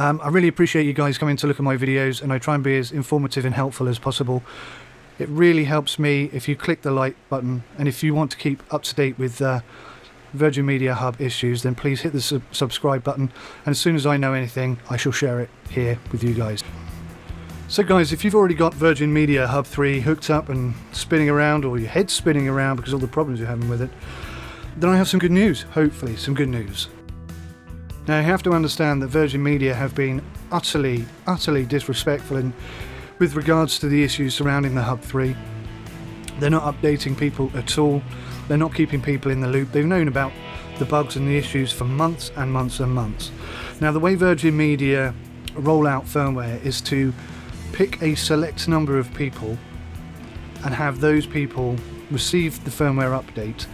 I really appreciate you guys coming to look at my videos, and I try and be as informative and helpful as possible. It really helps me if you click the like button, and if you want to keep up to date with Virgin Media Hub issues, then please hit the subscribe button, and as soon as I know anything, I shall share it here with you guys. So guys, if you've already got Virgin Media Hub 3 hooked up and spinning around, or your head's spinning around because of all the problems you're having with it, then I have some good news, hopefully some good news. Now, you have to understand that Virgin Media have been utterly disrespectful with regards to the issues surrounding the Hub 3. They're not updating people at all. They're not keeping people in the loop. They've known about the bugs and the issues for months and months and months. Now, the way Virgin Media roll out firmware is to pick a select number of people and have those people receive the firmware update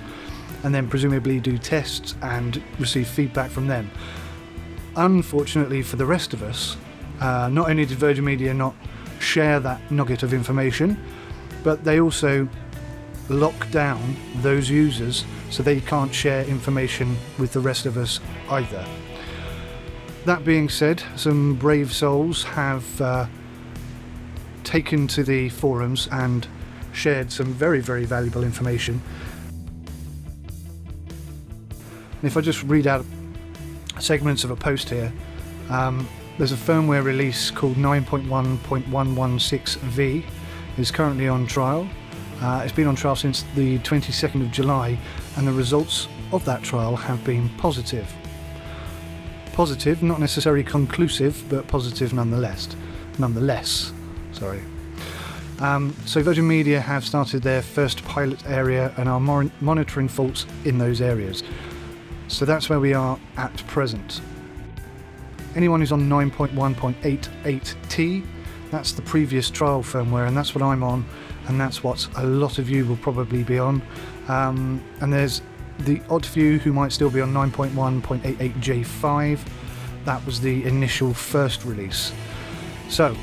and then presumably do tests and receive feedback from them. Unfortunately for the rest of us, not only did Virgin Media not share that nugget of information, but they also lock down those users so they can't share information with the rest of us either. That being said, some brave souls have taken to the forums and shared some very valuable information. And if I just read out segments of a post here, there's a firmware release called 9.1.116V. It's currently on trial. It's been on trial since the 22nd of July, and the results of that trial have been positive. Positive, not necessarily conclusive, but positive nonetheless. So Virgin Media have started their first pilot area and are monitoring faults in those areas. So that's where we are at present. Anyone who's on 9.1.88T, that's the previous trial firmware, and that's what I'm on, and that's what a lot of you will probably be on. And there's the odd few who might still be on 9.1.88J5. That was the initial first release. So,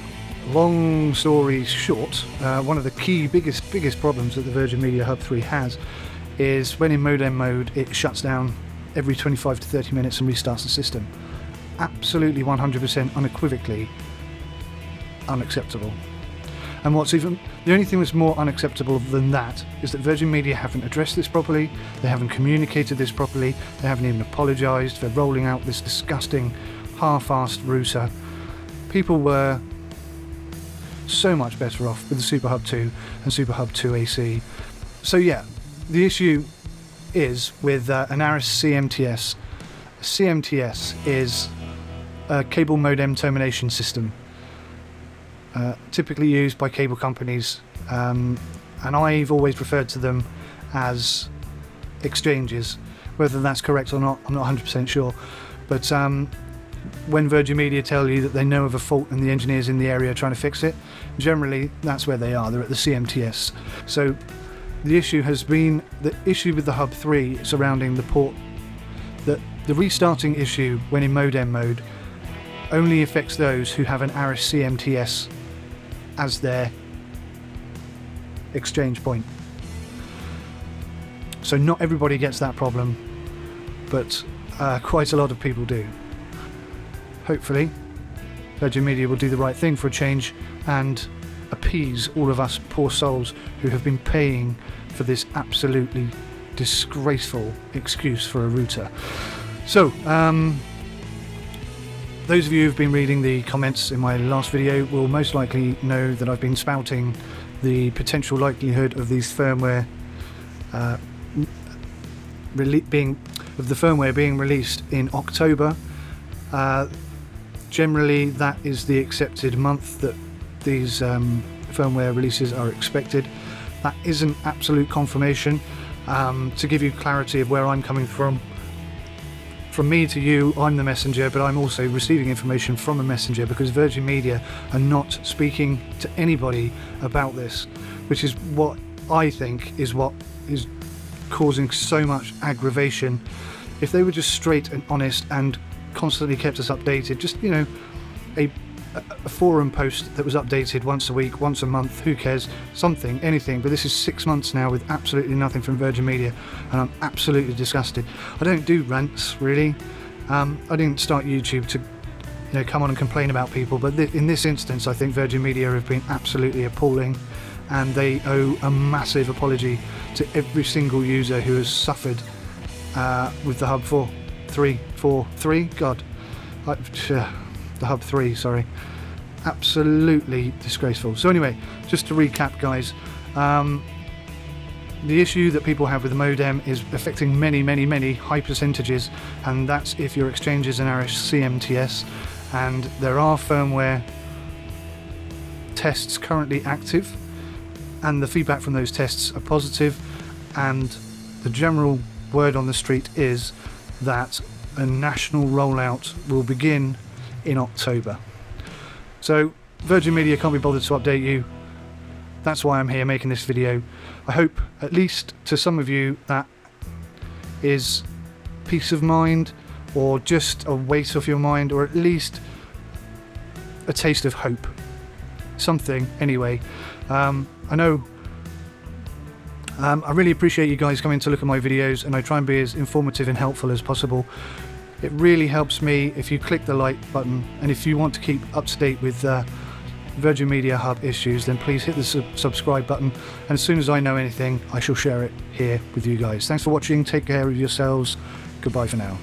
long story short, one of the key biggest problems that the Virgin Media Hub 3 has is when in modem mode it shuts down every 25 to 30 minutes and restarts the system. Absolutely 100% unequivocally unacceptable. And the only thing that's more unacceptable than that is that Virgin Media haven't addressed this properly, they haven't communicated this properly, they haven't even apologised for rolling out this disgusting half-assed router. People were so much better off with the Super Hub 2 and Super Hub 2 AC. So yeah, the issue is with an ARIS CMTS. CMTS is a cable modem termination system, typically used by cable companies, and I've always referred to them as exchanges. Whether that's correct or not, I'm not 100% sure, but when Virgin Media tell you that they know of a fault and the engineers in the area are trying to fix it, generally that's where they are. They're at the CMTS. So the issue has been the issue with the Hub 3 surrounding the port, that the restarting issue when in modem mode only affects those who have an ARIS CMTS as their exchange point. So not everybody gets that problem, but quite a lot of people do. Hopefully, Virgin Media will do the right thing for a change and appease all of us poor souls who have been paying for this absolutely disgraceful excuse for a router. So, those of you who've been reading the comments in my last video will most likely know that I've been spouting the potential likelihood of these firmware being released in October. Generally, that is the accepted month that these firmware releases are expected. That isn't absolute confirmation. To give you clarity of where I'm coming from me to you, I'm the messenger, but I'm also receiving information from a messenger because Virgin Media are not speaking to anybody about this, which is what I think is what is causing so much aggravation. If they were just straight and honest and constantly kept us updated, just, you know, a forum post that was updated once a week, once a month, who cares, something, anything. But this is 6 months now with absolutely nothing from Virgin Media, and I'm absolutely disgusted. I don't do rants, really. I didn't start YouTube to come on and complain about people, but in this instance I think Virgin Media have been absolutely appalling, and they owe a massive apology to every single user who has suffered with the Hub 4.3. God, the Hub 3, sorry. Absolutely disgraceful. So anyway, just to recap, guys, the issue that people have with the modem is affecting many high percentages, and that's if your exchange is an Irish CMTS, and there are firmware tests currently active, and the feedback from those tests are positive, and the general word on the street is that a national rollout will begin in October. So Virgin Media can't be bothered to update you. That's why I'm here making this video. I hope, at least to some of you, that is peace of mind, or just a weight off your mind, or at least a taste of hope. Something, anyway. I know I really appreciate you guys coming to look at my videos, and I try and be as informative and helpful as possible. It really helps me if you click the like button, and if you want to keep up to date with Virgin Media Hub issues, then please hit the subscribe button, and as soon as I know anything I shall share it here with you guys. Thanks for watching, take care of yourselves, goodbye for now.